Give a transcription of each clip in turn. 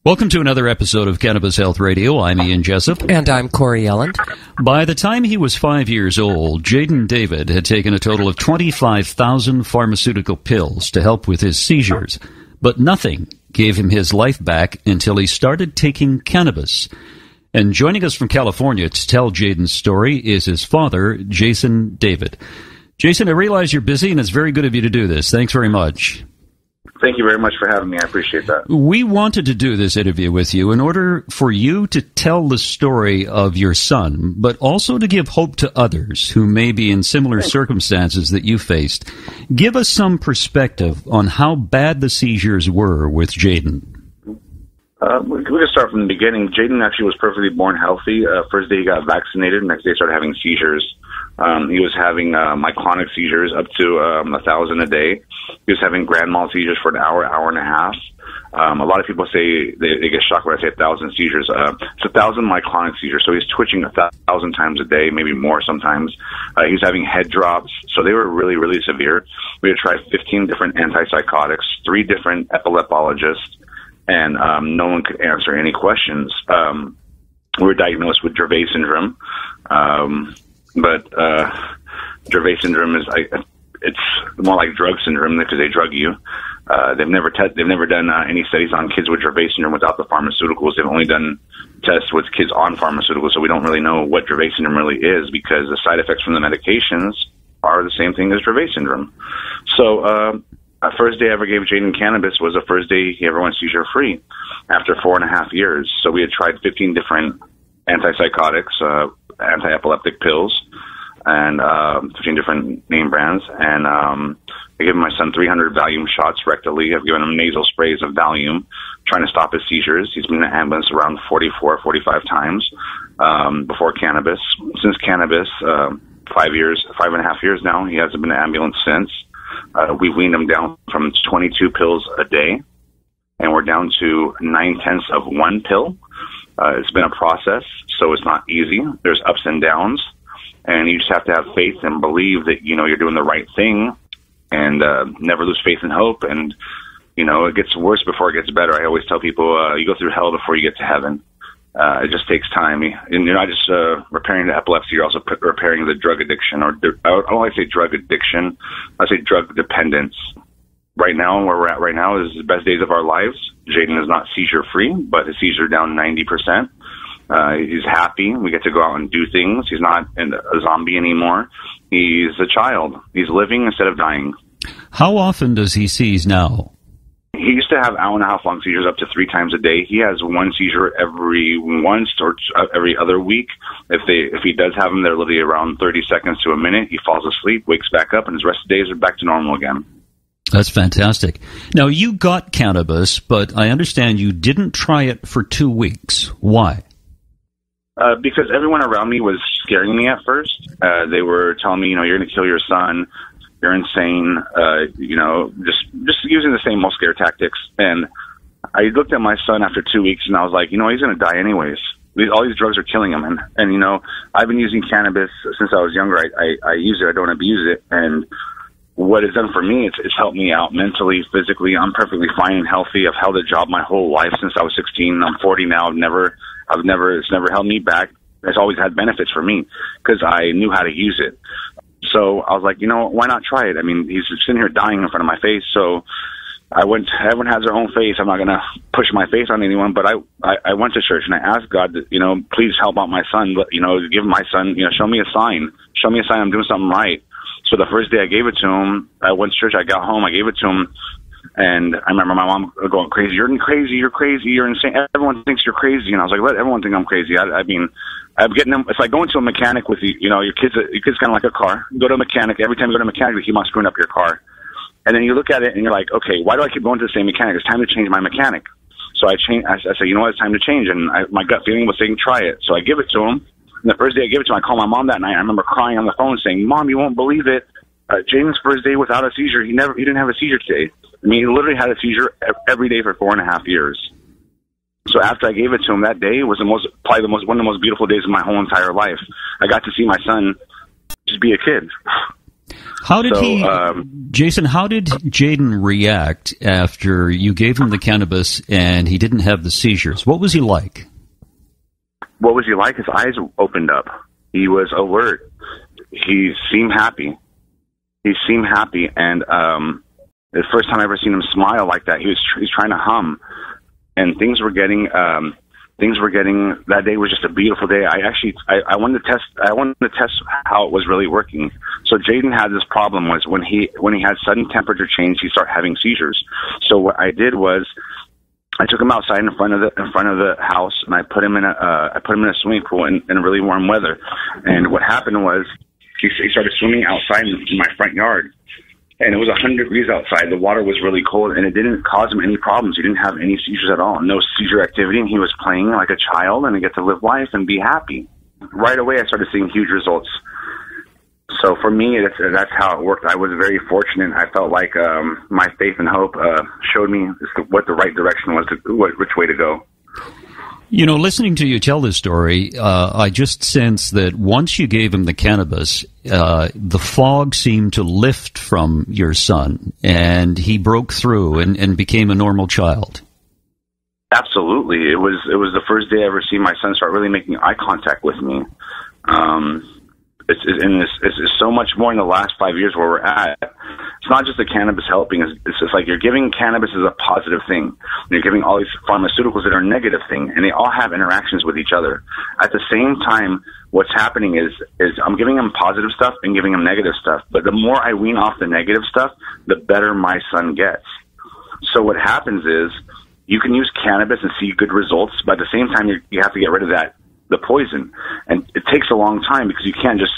Welcome to another episode of Cannabis Health Radio. I'm Ian Jessup. And I'm Corey Yelland. By the time he was 5 years old, Jayden David had taken a total of 25,000 pharmaceutical pills to help with his seizures. But nothing gave him his life back until he started taking cannabis. And joining us from California to tell Jayden's story is his father, Jayden David. Jason, I realize you're busy, and it's very good of you to do this. Thanks very much. Thank you very much for having me. I appreciate that. We wanted to do this interview with you in order for you to tell the story of your son, but also to give hope to others who may be in similar circumstances that you faced. Give us some perspective on how bad the seizures were with Jayden. We can start from the beginning. Jayden actually was perfectly born healthy. First day he got vaccinated. Next day he started having seizures. He was having myoclonic seizures up to 1,000 a day. He was having grand mal seizures for an hour, hour and a half. A lot of people say they get shocked when I say 1,000 seizures. It's 1,000 myoclonic seizures, so he's twitching 1,000 times a day, maybe more sometimes. He was having head drops, so they were really, really severe. We had tried 15 different antipsychotics, 3 different epileptologists, and no one could answer any questions. We were diagnosed with Dravet syndrome. But Dravet syndrome it's more like drug syndrome because they drug you. They've never done any studies on kids with Dravet syndrome without the pharmaceuticals. They've only done tests with kids on pharmaceuticals, so we don't really know what Dravet syndrome really is because the side effects from the medications are the same thing as Dravet syndrome. So the first day I ever gave Jayden cannabis was the first day he ever went seizure-free after 4.5 years. So we had tried 15 different antipsychotics, anti-epileptic pills, and 15 different name brands. And I gave my son 300 Valium shots rectally. I've given him nasal sprays of Valium, trying to stop his seizures. He's been in an ambulance around 45 times before cannabis. Since cannabis, 5.5 years now, he hasn't been in an ambulance since. We weaned him down from 22 pills a day, and we're down to 9/10 of 1 pill. It's been a process, so it's not easy. There's ups and downs, and you just have to have faith and believe that, you're doing the right thing, and never lose faith and hope. And, it gets worse before it gets better. I always tell people, you go through hell before you get to heaven. It just takes time. And you're not just repairing the epilepsy, you're also repairing the drug addiction. Or I don't like to say drug addiction, I say drug dependence. Right now, where we're at right now is the best days of our lives. Jayden is not seizure-free, but his seizures are down 90%. He's happy. We get to go out and do things. He's not a zombie anymore. He's a child. He's living instead of dying. How often does he seize now? He used to have hour-and-a-half long seizures up to 3 times a day. He has 1 seizure once or every other week. If he does have them, they're literally around 30 seconds to a minute. He falls asleep, wakes back up, and his rest of the days are back to normal again. That's fantastic. Now, you got cannabis, but I understand you didn't try it for 2 weeks. Why? Because everyone around me was scaring me at first. They were telling me, you're going to kill your son. You're insane. Just using the same old scare tactics. And I looked at my son after 2 weeks, and I was like, he's going to die anyways. All these drugs are killing him. And I've been using cannabis since I was younger. I use it. I don't abuse it. And what it's done for me, it's helped me out mentally, physically. I'm perfectly fine and healthy. I've held a job my whole life since I was 16. I'm 40 now. It's never held me back. It's always had benefits for me because I knew how to use it. So I was like, why not try it? I mean, he's sitting here dying in front of my face. So everyone has their own face. I'm not going to push my face on anyone, but I went to church and I asked God that, please help out my son, give my son, show me a sign I'm doing something right. So the first day I gave it to him, I went to church, I got home, I gave it to him, and I remember my mom going crazy, you're crazy, you're insane, everyone thinks you're crazy, and I was like, let everyone think I'm crazy. I mean, I'm getting them, it's like going to a mechanic with your kid's kind of like a car. You go to a mechanic, every time you go to a mechanic, they keep on screwing up your car. And then you look at it and you're like, okay, why do I keep going to the same mechanic? It's time to change my mechanic. So I said, it's time to change, and my gut feeling was saying, try it. So I give it to him. And the first day I gave it to him, I called my mom that night. I remember crying on the phone saying, Mom, you won't believe it. Jayden's first day without a seizure, he didn't have a seizure today. I mean, he literally had a seizure every day for 4.5 years. So after I gave it to him that day, it was one of the most beautiful days of my whole entire life. I got to see my son just be a kid. How did Jason, how did Jayden react after you gave him the cannabis and he didn't have the seizures? What was he like? What was he like? His eyes opened up. He was alert. He seemed happy. And the first time I ever seen him smile like that, he's trying to hum, and things were getting. That day was just a beautiful day. I wanted to test how it was really working. So Jayden had this problem was when he had sudden temperature change, he started having seizures. So what I did was I took him outside in front of the house, and I put him in a swimming pool in really warm weather. And what happened was he started swimming outside in my front yard. And it was 100 degrees outside. The water was really cold, and it didn't cause him any problems. He didn't have any seizures at all. No seizure activity, and he was playing like a child, and he get to live life and be happy. Right away, I started seeing huge results. So for me, that's how it worked. I was very fortunate. I felt like my faith and hope showed me what the right direction was, which way to go. You know, listening to you tell this story, I just sense that once you gave him the cannabis, the fog seemed to lift from your son, and he broke through and became a normal child. Absolutely. It was the first day I ever seen my son start really making eye contact with me. It's so much more in the last 5 years where we're at. It's not just the cannabis helping. It's just like you're giving cannabis as a positive thing. You're giving all these pharmaceuticals that are a negative thing, and they all have interactions with each other. At the same time, what's happening is I'm giving them positive stuff and giving them negative stuff. But the more I wean off the negative stuff, the better my son gets. So what happens is you can use cannabis and see good results, but at the same time, you have to get rid of the poison. And it takes a long time because you can't just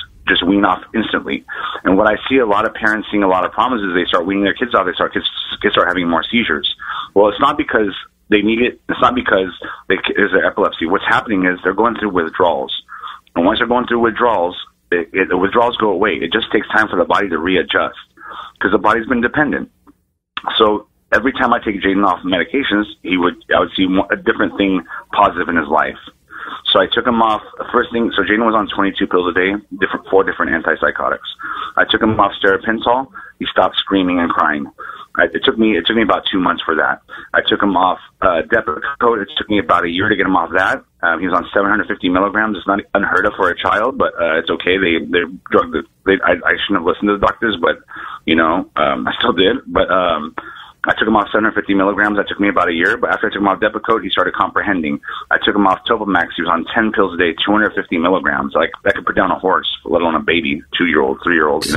wean off instantly. And what I see a lot of parents seeing a lot of problems is they start weaning their kids off. Kids start having more seizures. Well, it's not because they need it. It's not because there's their epilepsy. What's happening is they're going through withdrawals. And once they're going through withdrawals, the withdrawals go away. It just takes time for the body to readjust because the body's been dependent. So every time I take Jayden off medications, I would see a different thing positive in his life. So I took him off. First thing, so Jayden was on 22 pills a day, four different antipsychotics. I took him off steripental. He stopped screaming and crying. It took me about 2 months for that. I took him off Depakote. It took me about a year to get him off that. He was on 750 milligrams. It's not unheard of for a child, but it's okay. I shouldn't have listened to the doctors, but I still did. But I took him off 750 milligrams. That took me about a year. But after I took him off Depakote, he started comprehending. I took him off Topamax. He was on 10 pills a day, 250 milligrams. Like that could put down a horse, let alone a baby, 2-year-old, 3-year-old,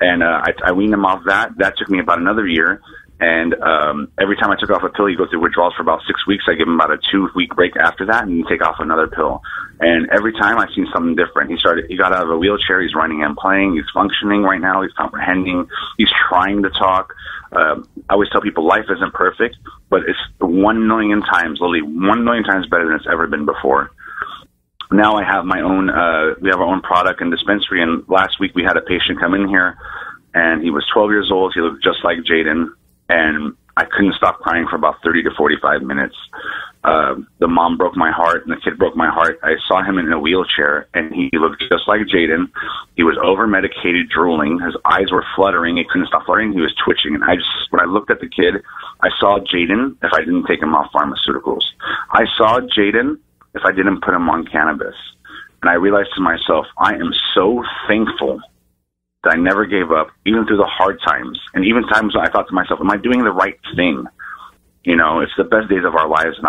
And I weaned him off that. That took me about another year. And every time I took off a pill, he'd go through withdrawals for about 6 weeks. I give him about a 2-week break after that and take off another pill. And every time I've seen something different. He got out of a wheelchair. He's running and playing. He's functioning right now. He's comprehending. He's trying to talk. I always tell people life isn't perfect, but it's 1 million times, literally 1 million times better than it's ever been before. Now I have my own, we have our own product and dispensary. And last week we had a patient come in here and he was 12 years old. He looked just like Jayden. And I couldn't stop crying for about 30 to 45 minutes. The mom broke my heart and the kid broke my heart. I saw him in a wheelchair and he looked just like Jayden. He was over-medicated, drooling. His eyes were fluttering. He couldn't stop fluttering. He was twitching. And when I looked at the kid, I saw Jayden if I didn't take him off pharmaceuticals. I saw Jayden if I didn't put him on cannabis. And I realized to myself, I am so thankful that I never gave up, even through the hard times. And even times when I thought to myself, am I doing the right thing? It's the best days of our lives.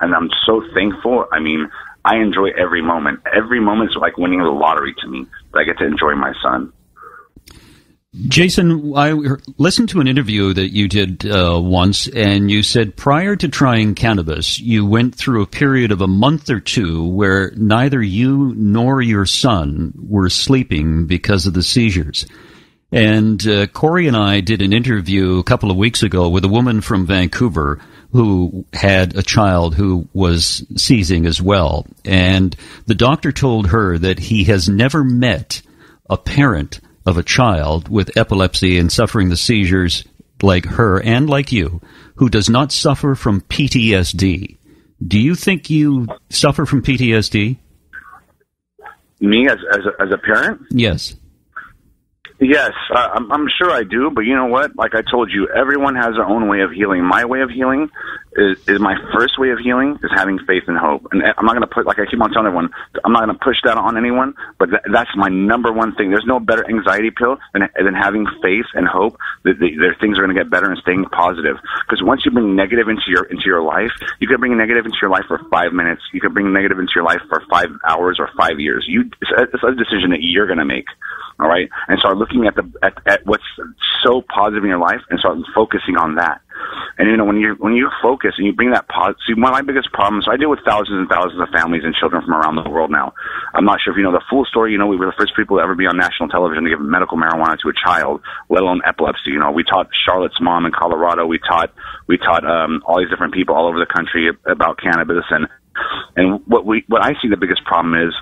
And I'm so thankful. I mean, I enjoy every moment. Every moment is like winning the lottery to me, that I get to enjoy my son. Jason, I listened to an interview that you did once, and you said prior to trying cannabis, you went through a period of a month or two where neither you nor your son were sleeping because of the seizures. And Corey and I did an interview a couple of weeks ago with a woman from Vancouver who had a child who was seizing as well. And the doctor told her that he has never met a parent of a child with epilepsy and suffering the seizures like her and like you, who does not suffer from PTSD. Do you think you suffer from PTSD? Me as a parent? Yes. Yes, I'm sure I do, but you know what? Like I told you, everyone has their own way of healing. My way of healing is my first way of healing is having faith and hope. And I'm not going to put, like I keep on telling everyone, I'm not going to push that on anyone, but that's my number one thing. There's no better anxiety pill than having faith and hope that things are going to get better and staying positive. Because once you bring negative into your life, you can bring negative into your life for 5 minutes. You can bring negative into your life for 5 hours or 5 years. It's a decision that you're going to make. All right, and start looking at what's so positive in your life, and start focusing on that. And you know, when you focus and you bring that positive. See, one of my biggest problems. So I deal with thousands and thousands of families and children from around the world now. I'm not sure if you know the full story. You know, we were the first people to ever be on national television to give medical marijuana to a child, let alone epilepsy. You know, we taught Charlotte's mom in Colorado. We taught all these different people all over the country about cannabis. And what I see the biggest problem is,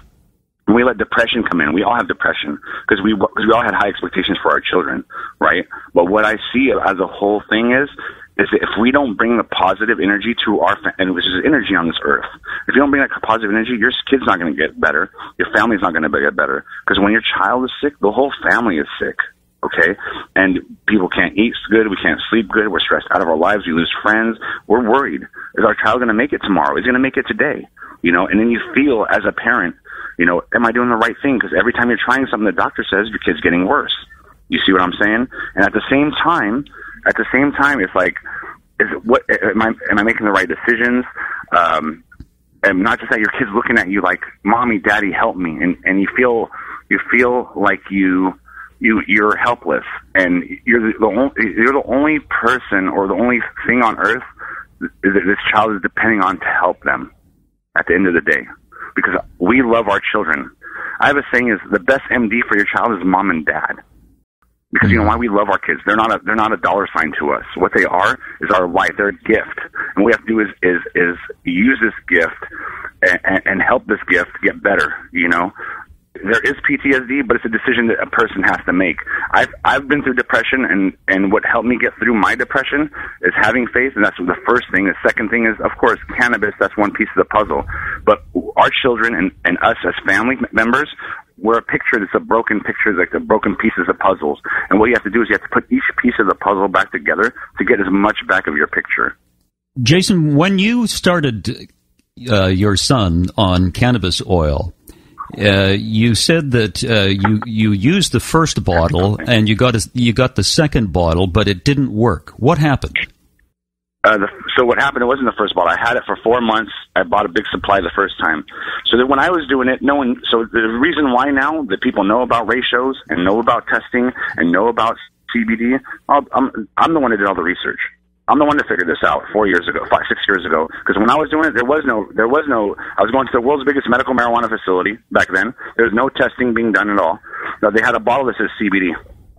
we let depression come in. We all have depression because we all had high expectations for our children, right? But what I see as a whole thing is that if we don't bring the positive energy to and which is energy on this earth, if you don't bring that positive energy, your kid's not going to get better. Your family's not going to get better. Because when your child is sick, the whole family is sick. Okay? And people can't eat good. We can't sleep good. We're stressed out of our lives. We lose friends. We're worried. Is our child going to make it tomorrow? Is he going to make it today? You know, and then you feel as a parent, you know, am I doing the right thing? Because every time you're trying something, the doctor says your kid's getting worse. You see what I'm saying? And at the same time, it's like, am I making the right decisions? And not just that your kid's looking at you like, "Mommy, Daddy, help me," and you feel like you're helpless, and you're the only person or the only thing on earth that this child is depending on to help them at the end of the day. Because we love our children. I have a saying is the best MD for your child is mom and dad. Because you know why? We love our kids. They're not a dollar sign to us. What they are is our life. They're a gift. And what we have to do is use this gift and help this gift get better, you know? There is PTSD, but it's a decision that a person has to make. I've been through depression, and what helped me get through my depression is having faith, and that's the first thing. The second thing is, of course, cannabis. That's one piece of the puzzle. But our children and us as family members, we're a picture that's a broken picture, like the broken pieces of puzzles. And what you have to do is you have to put each piece of the puzzle back together to get as much back of your picture. Jason, when you started your son on cannabis oil, you said that you used the first bottle and you got the second bottle, but it didn't work. What happened? So what happened, it wasn't the first bottle. I had it for 4 months. I bought a big supply the first time. So that when I was doing it, so the reason why now that people know about ratios and know about testing and know about CBD, I'm the one that did all the research. I'm the one that figured this out 6 years ago. Because when I was doing it, there was no, I was going to the world's biggest medical marijuana facility back then. There was no testing being done at all. Now, they had a bottle that says CBD.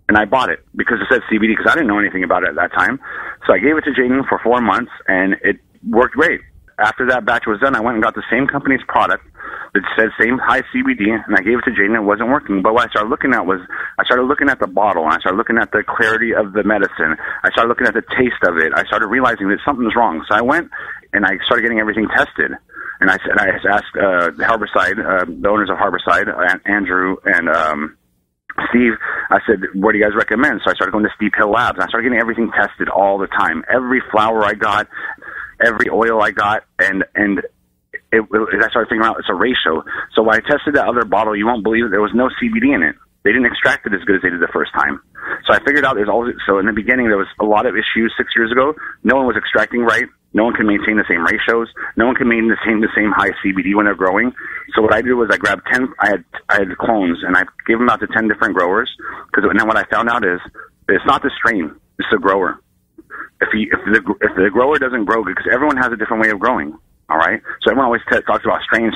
And I bought it because it said CBD because I didn't know anything about it at that time. So I gave it to Jayden for 4 months and it worked great. After that batch was done, I went and got the same company's product that said same high CBD, and I gave it to Jayden. It wasn't working. But what I started looking at the bottle, and I started looking at the clarity of the medicine. I started looking at the taste of it. I started realizing that something's wrong. So I went and I started getting everything tested. And I asked Harborside, the owners of Harborside, Andrew and Steve, I said, what do you guys recommend? So I started going to Steep Hill Labs. And I started getting everything tested all the time. Every flower I got, every oil I got, and I started figuring out it's a ratio. So when I tested that other bottle, you won't believe it, there was no CBD in it. They didn't extract it as good as they did the first time. So I figured out so in the beginning there was a lot of issues 6 years ago. No one was extracting right. No one can maintain the same ratios. No one can maintain the same high CBD when they're growing. So what I did was I grabbed 10, I had clones, and I gave them out to 10 different growers. And then what I found out is it's not the strain, it's the grower. If the grower doesn't grow good, because everyone has a different way of growing, all right? So everyone always talks about strains.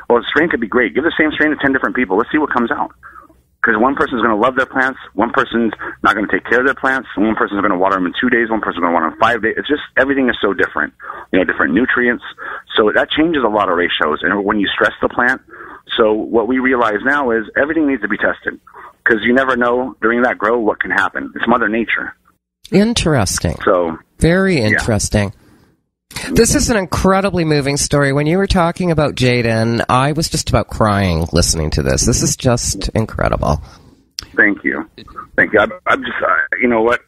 Well, the strain could be great. Give the same strain to 10 different people. Let's see what comes out. Because one person's going to love their plants, one person's not going to take care of their plants, and one person's going to water them in 2 days, one person's going to water them in 5 days. It's just, everything is so different. Different nutrients. So that changes a lot of ratios. And when you stress the plant, so what we realize now is everything needs to be tested. Because you never know during that grow what can happen. It's Mother Nature. Interesting. So very interesting. Yeah. This is an incredibly moving story. When you were talking about Jayden, I was just about crying listening to this. This is just incredible. Thank you. I'm just, you know what?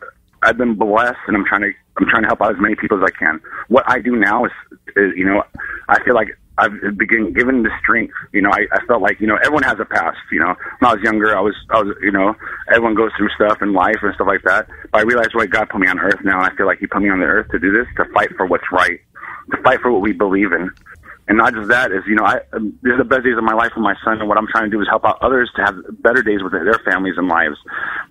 I've been blessed, and I'm trying to help out as many people as I can. What I do now is you know, I feel like I've been given the strength. You know, I felt like, you know, everyone has a past. You know, when I was younger, I was, you know, everyone goes through stuff in life and stuff like that. But I realized why God put me on earth now. I feel like He put me on the earth to do this, to fight for what's right, to fight for what we believe in. And not just that, is, you know, these are the best days of my life with my son, and what I'm trying to do is help out others to have better days with their families and lives,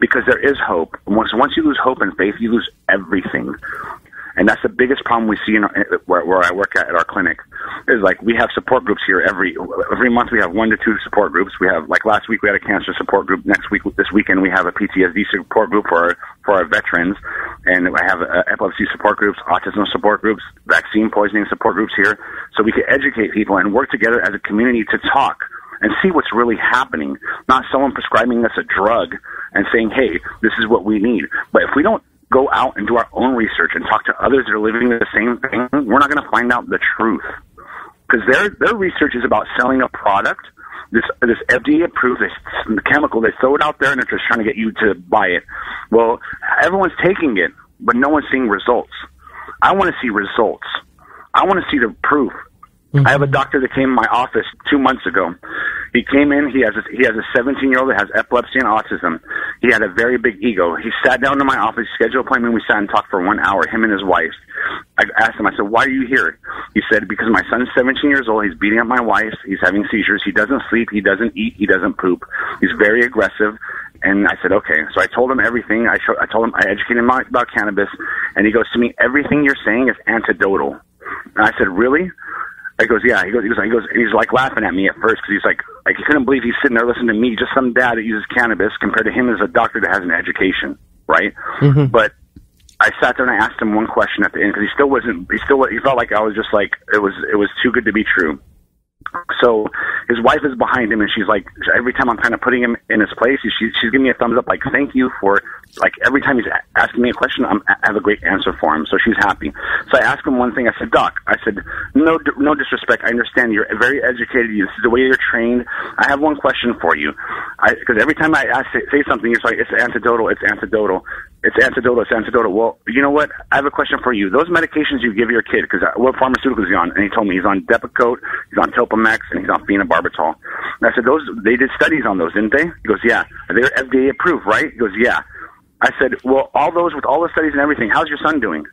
because there is hope. Once you lose hope and faith, you lose everything. And that's the biggest problem we see where I work at our clinic, is like we have support groups here every month. We have 1 to 2 support groups. We have, like last week we had a cancer support group. This weekend we have a PTSD support group for our veterans, and I have epilepsy support groups, autism support groups, vaccine poisoning support groups here, so we can educate people and work together as a community to talk and see what's really happening. Not someone prescribing us a drug and saying, hey, this is what we need. But if we don't go out and do our own research and talk to others that are living the same thing, we're not going to find out the truth. Because their research is about selling a product, this FDA approved, this chemical, they throw it out there and they're just trying to get you to buy it. Well, everyone's taking it, but no one's seeing results. I want to see results. I want to see the proof. I have a doctor that came in my office 2 months ago. He came in, he has a 17-year-old that has epilepsy and autism. He had a very big ego. He sat down in my office, scheduled an appointment, we sat and talked for 1 hour, him and his wife. I asked him, I said, why are you here? He said, because my son's 17 years old, he's beating up my wife, he's having seizures, he doesn't sleep, he doesn't eat, he doesn't poop. He's very aggressive. And I said, okay. So I told him everything. I educated him about cannabis, and he goes to me, everything you're saying is antidotal. And I said, really? He goes, yeah. He goes, he's like laughing at me at first, because he's like he couldn't believe he's sitting there listening to me, just some dad that uses cannabis, compared to him as a doctor that has an education, right? Mm-hmm. But I sat there and I asked him one question at the end, because he felt like I was just like, it was too good to be true. So his wife is behind him, and she's like, every time I'm kind of putting him in his place, she's giving me a thumbs up, like, thank you for, like, every time he's asking me a question, I have a great answer for him. So she's happy. So I asked him one thing. I said, Doc, no disrespect. I understand you're very educated. This is the way you're trained. I have one question for you. Because every time I say something, you're like, it's antidotal. It's antidotal. It's antidotal. It's antidotal. Well, you know what? I have a question for you. Those medications you give your kid, because what pharmaceuticals is he on? And he told me he's on Depakote, he's on Topamax, and he's on phenobarbital. And I said, they did studies on those, didn't they? He goes, yeah. They're FDA approved, right? He goes, yeah. I said, well, all those, with all the studies and everything, how's your son doing?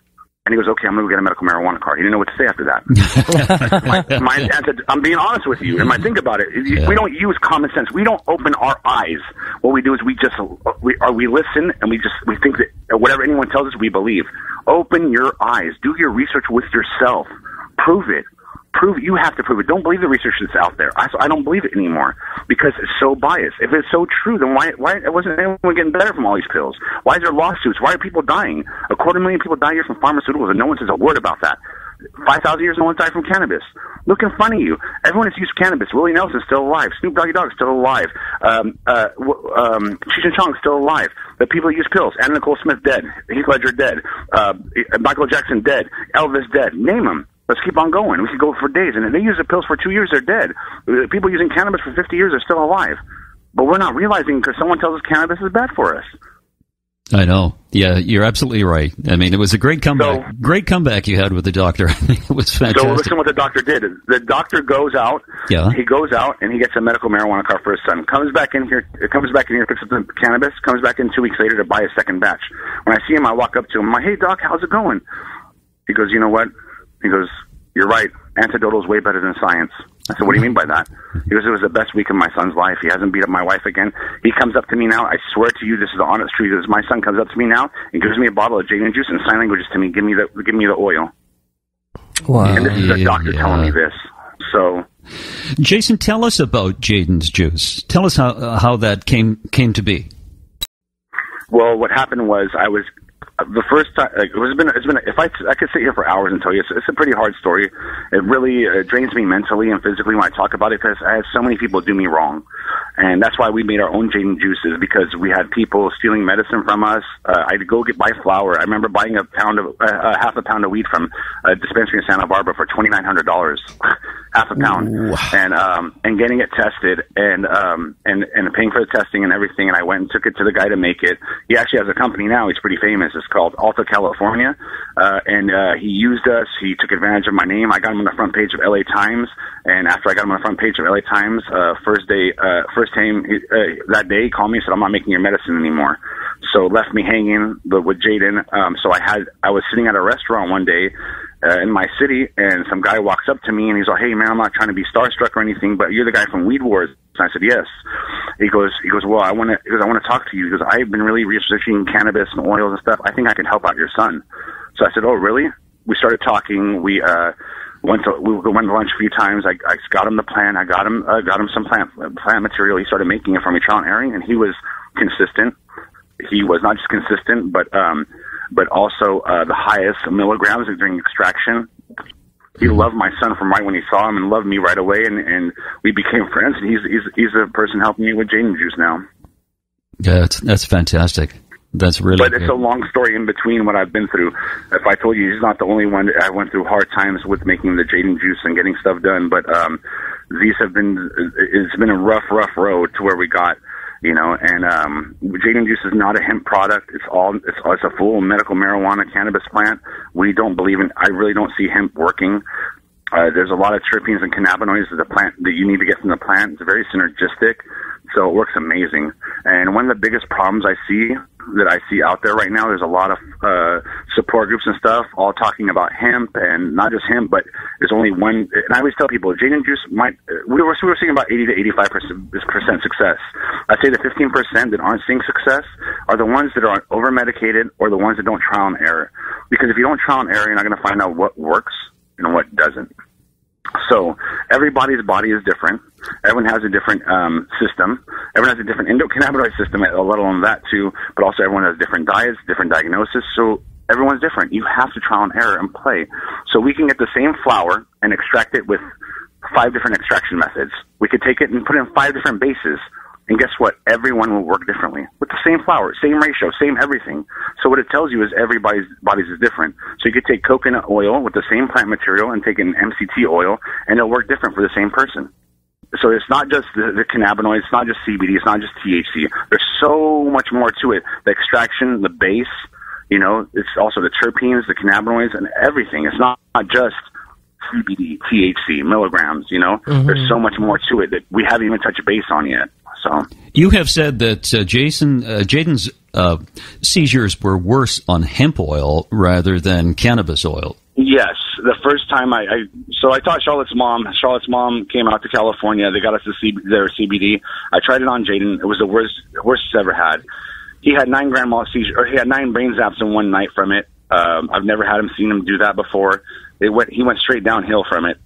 And he goes, okay, I'm going to go get a medical marijuana card. He didn't know what to say after that. I'm being honest with you. And I think about it. Yeah. We don't use common sense. We don't open our eyes. What we do is we listen, and we think that whatever anyone tells us, we believe. Open your eyes. Do your research with yourself. Prove it. You have to prove it. Don't believe the research that's out there. I don't believe it anymore, because it's so biased. If it's so true, then why wasn't anyone getting better from all these pills? Why is there lawsuits? Why are people dying? 250,000 people die here from pharmaceuticals, and no one says a word about that. 5,000 years, no one died from cannabis. Look in front of you. Everyone has used cannabis. Willie Nelson's still alive. Snoop Doggy Dogg's still alive. Cheech and Chong's still alive. The people that use pills. Anna Nicole Smith dead. Heath Ledger dead. Michael Jackson dead. Elvis dead. Name them. Let's keep on going. We could go for days. And if they use the pills for 2 years, they're dead. People using cannabis for 50 years are still alive. But we're not realizing, because someone tells us cannabis is bad for us. I know. Yeah, you're absolutely right. I mean, it was a great comeback. Great comeback you had with the doctor. I think it was fantastic. So listen what the doctor did. The doctor goes out. Yeah. He goes out and he gets a medical marijuana card for his son. Comes back in here, picks up the cannabis. Comes back in 2 weeks later to buy a second batch. When I see him, I walk up to him. I'm like, hey, Doc, how's it going? He goes, you know what? He goes, you're right. Antidotal is way better than science. I said, what do you mean by that? He goes, it was the best week of my son's life. He hasn't beat up my wife again. He comes up to me now. I swear to you, this is the honest truth. He goes, my son comes up to me now and gives me a bottle of Jayden juice and sign languages to me. Give me the oil. Wow. And this is a doctor telling me this. So, Jason, tell us about Jayden's juice. Tell us how that came to be. Well, what happened was the first time, if I could sit here for hours and tell you, it's a pretty hard story. It really drains me mentally and physically when I talk about it, because I had so many people do me wrong. And that's why we made our own Jayden juices, because we had people stealing medicine from us. I'd go buy flour. I remember buying half a pound of weed from a dispensary in Santa Barbara for $2,900. half a pound, and getting it tested and paying for the testing and everything. And I went and took it to the guy to make it. He actually has a company now. He's pretty famous. It's called Alta California. And he used us. He took advantage of my name. I got him on the front page of LA Times. And after I got him on the front page of LA Times, first time that day, he called me and said, I'm not making your medicine anymore. So left me hanging with Jayden. So I was sitting at a restaurant one day in my city, and some guy walks up to me and he's like, hey man, I'm not trying to be starstruck or anything, but you're the guy from Weed Wars. And I said, yes. He goes, well, I want to talk to you, because I've been really researching cannabis and oils and stuff. I think I can help out your son. So I said, oh really? We started talking. We went to lunch a few times. I got him the plant. I got him some plant material. He started making it for me, trial and erroring, and he was consistent. He was not just consistent, but also the highest milligrams during extraction. He loved my son from right when he saw him, and loved me right away, and we became friends. And he's the person helping me with Jayden Juice now. Yeah, that's fantastic. That's really But good. It's a long story in between what I've been through. If I told you, he's not the only one. I went through hard times with making the Jayden Juice and getting stuff done, but it's been a rough road to where we got. And Jayden Juice is not a hemp product. It's a full medical marijuana cannabis plant. We don't believe in. I really don't see hemp working. There's a lot of terpenes and cannabinoids that the plant that you need to get from the plant. It's very synergistic, so it works amazing. And one of the biggest problems I see out there right now, there's a lot of support groups and stuff all talking about hemp, and not just hemp, but there's only one. And I always tell people, Jayden Juice we were seeing about 80 to 85% success. I'd say the 15% that aren't seeing success are the ones that are over medicated, or the ones that don't trial and error. Because if you don't trial and error, you're not going to find out what works and what doesn't. So everybody's body is different. Everyone has a different system. Everyone has a different endocannabinoid system, let alone that too. But also everyone has different diets, different diagnosis. So everyone's different. You have to trial and error and play. So we can get the same flower and extract it with 5 different extraction methods. We could take it and put it in 5 different bases. And guess what? Everyone will work differently with the same flower, same ratio, same everything. So what it tells you is everybody's bodies is different. So you could take coconut oil with the same plant material and take an MCT oil, and it'll work different for the same person. So it's not just the cannabinoids, it's not just CBD, it's not just THC. There's so much more to it. The extraction, the base, it's also the terpenes, the cannabinoids, and everything. It's not just CBD, THC, milligrams, Mm-hmm. There's so much more to it that we haven't even touched base on yet. So you have said that Jayden's seizures were worse on hemp oil rather than cannabis oil. Yes, the first time I taught Charlotte's mom. Charlotte's mom came out to California. They got us their CBD. I tried it on Jayden. It was the worst he's ever had. He had 9 grand mal seizures, or he had 9 brain zaps in one night from it. I've never seen him do that before. He went straight downhill from it.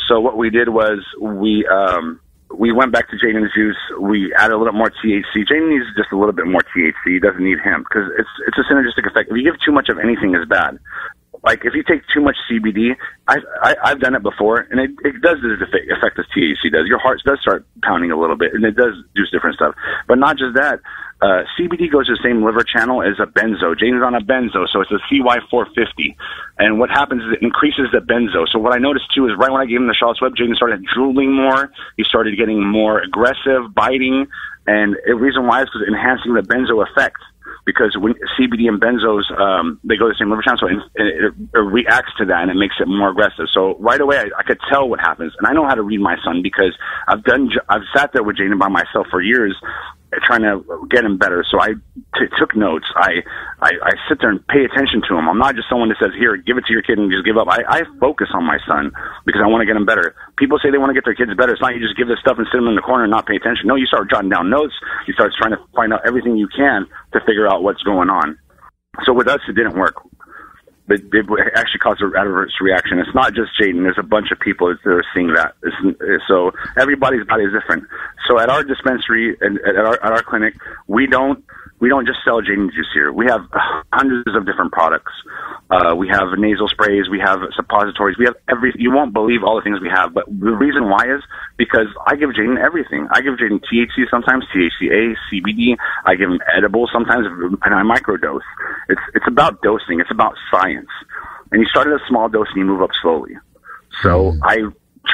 So what we did was we went back to Jayden's Juice. We added a little bit more THC. Jayden needs just a little bit more THC. He doesn't need hemp, because it's a synergistic effect. If you give too much of anything, it's bad. Like if you take too much CBD, I've done it before, and it does the effect as THC does. Your heart does start pounding a little bit, and it does do different stuff. But not just that. CBD goes to the same liver channel as a benzo. Jayden's on a benzo, so it's a CY450. And what happens is it increases the benzo. So what I noticed too is right when I gave him the Charlotte's Web, Jayden started drooling more. He started getting more aggressive, biting. And the reason why is because enhancing the benzo effect. Because when CBD and benzos, they go to the same liver channel, so it reacts to that and it makes it more aggressive. So right away, I could tell what happens. And I know how to read my son, because I've sat there with Jayden by myself for years, trying to get him better. So I took notes. I sit there and pay attention to him. I'm not just someone that says, here, give it to your kid and just give up. I focus on my son because I want to get him better. People say they want to get their kids better. It's not you just give this stuff and sit them in the corner and not pay attention. No, you start jotting down notes. You start trying to find out everything you can to figure out what's going on. So with us, it didn't work. But it actually caused an adverse reaction. It's not just Jayden. There's a bunch of people that are seeing that. So everybody's body is different. So at our dispensary and at our clinic, we don't just sell Jayden Juice here. We have hundreds of different products. We have nasal sprays. We have suppositories. We have you won't believe all the things we have. But the reason why is because I give Jayden everything. I give Jayden THC sometimes, THCA, CBD. I give him edibles sometimes, and I microdose. It's about dosing. It's about science. And you start at a small dose and you move up slowly. So I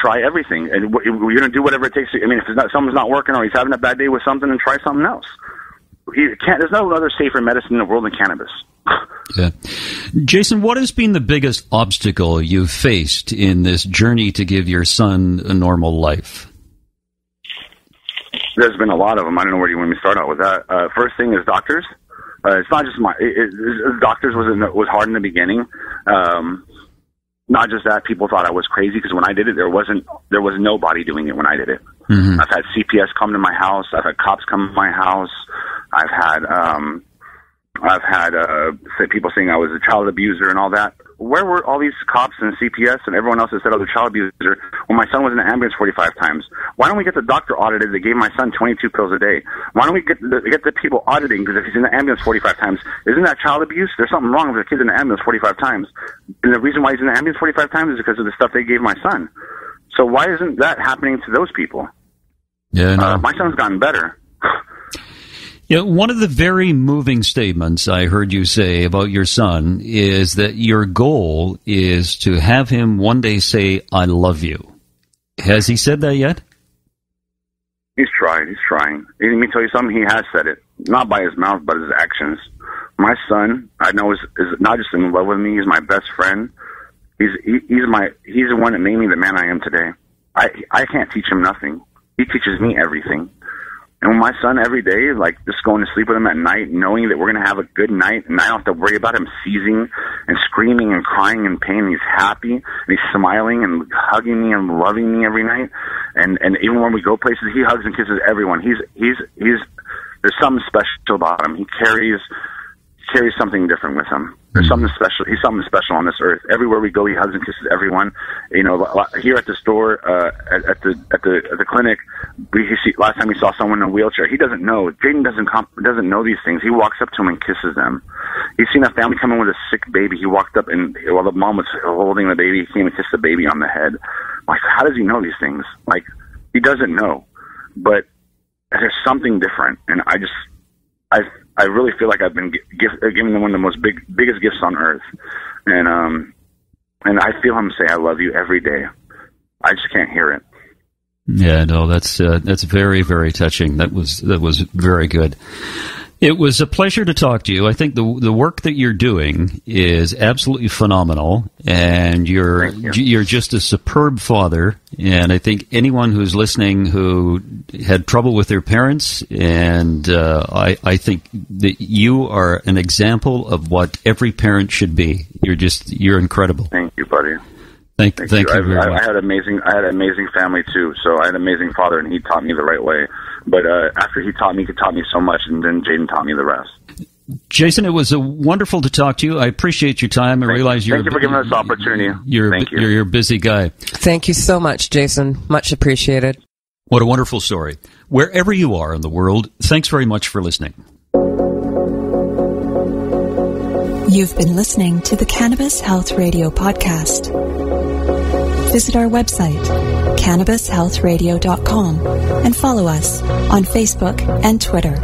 try everything, and we're going to do whatever it takes. I mean, if someone's not working or he's having a bad day with something, then try something else. There's no other safer medicine in the world than cannabis. Yeah. Jason, what has been the biggest obstacle you've faced in this journey to give your son a normal life? There's been a lot of them. I don't know where you want me to start out with that. First thing is doctors. It's not just doctors was hard in the beginning. Not just that, people thought I was crazy because when I did it, there was nobody doing it when I did it. Mm-hmm. I've had CPS come to my house. I've had cops come to my house. I've had people saying I was a child abuser and all that. Where were all these cops and CPS and everyone else that said I was a child abuser when my son was in the ambulance 45 times? Why don't we get the doctor audited that gave my son 22 pills a day? Why don't we get the people auditing? Because if he's in the ambulance 45 times, isn't that child abuse? There's something wrong with the kid in the ambulance 45 times. And the reason why he's in the ambulance 45 times is because of the stuff they gave my son. So why isn't that happening to those people? Yeah, no. My son's gotten better. Yeah, one of the very moving statements I heard you say about your son is that your goal is to have him one day say, "I love you." Has he said that yet? He's tried. He's trying. Let me tell you something. He has said it, not by his mouth, but his actions. My son, I know, is not just in love with me. He's my best friend. He's the one that made me the man I am today. I can't teach him nothing. He teaches me everything. And my son, every day, like just going to sleep with him at night, knowing that we're going to have a good night, and I don't have to worry about him seizing and screaming and crying in pain. He's happy, and he's smiling and hugging me and loving me every night. And even when we go places, he hugs and kisses everyone. He's there's something special about him. He carries something different with him. There's something special. He's something special on this earth. Everywhere we go, he hugs and kisses everyone. You know, here at the store, at the clinic, last time we saw someone in a wheelchair. He doesn't know. Jayden doesn't know these things. He walks up to him and kisses them. He's seen a family come in with a sick baby. He walked up and while the mom was holding the baby, he came and kissed the baby on the head. Like, how does he know these things? Like, he doesn't know. But there's something different, and I really feel like I've been given one of the most biggest gifts on earth, and I feel him say "I love you" every day. I just can't hear it. Yeah, no, that's very, very touching. That was very good. It was a pleasure to talk to you. I think the work that you're doing is absolutely phenomenal, and you're just a superb father. And I think anyone who's listening who had trouble with their parents, and I think that you are an example of what every parent should be. You're incredible. Thank you, buddy. Thank you very much. I had an amazing family too. So I had an amazing father, and he taught me the right way. But after he taught me so much, and then Jayden taught me the rest. Jason, it was wonderful to talk to you. I appreciate your time. I realize thank you for giving us the opportunity. You're a busy guy. Thank you so much, Jason. Much appreciated. What a wonderful story. Wherever you are in the world, thanks very much for listening. You've been listening to the Cannabis Health Radio podcast. Visit our website, cannabishealthradio.com, and follow us on Facebook and Twitter.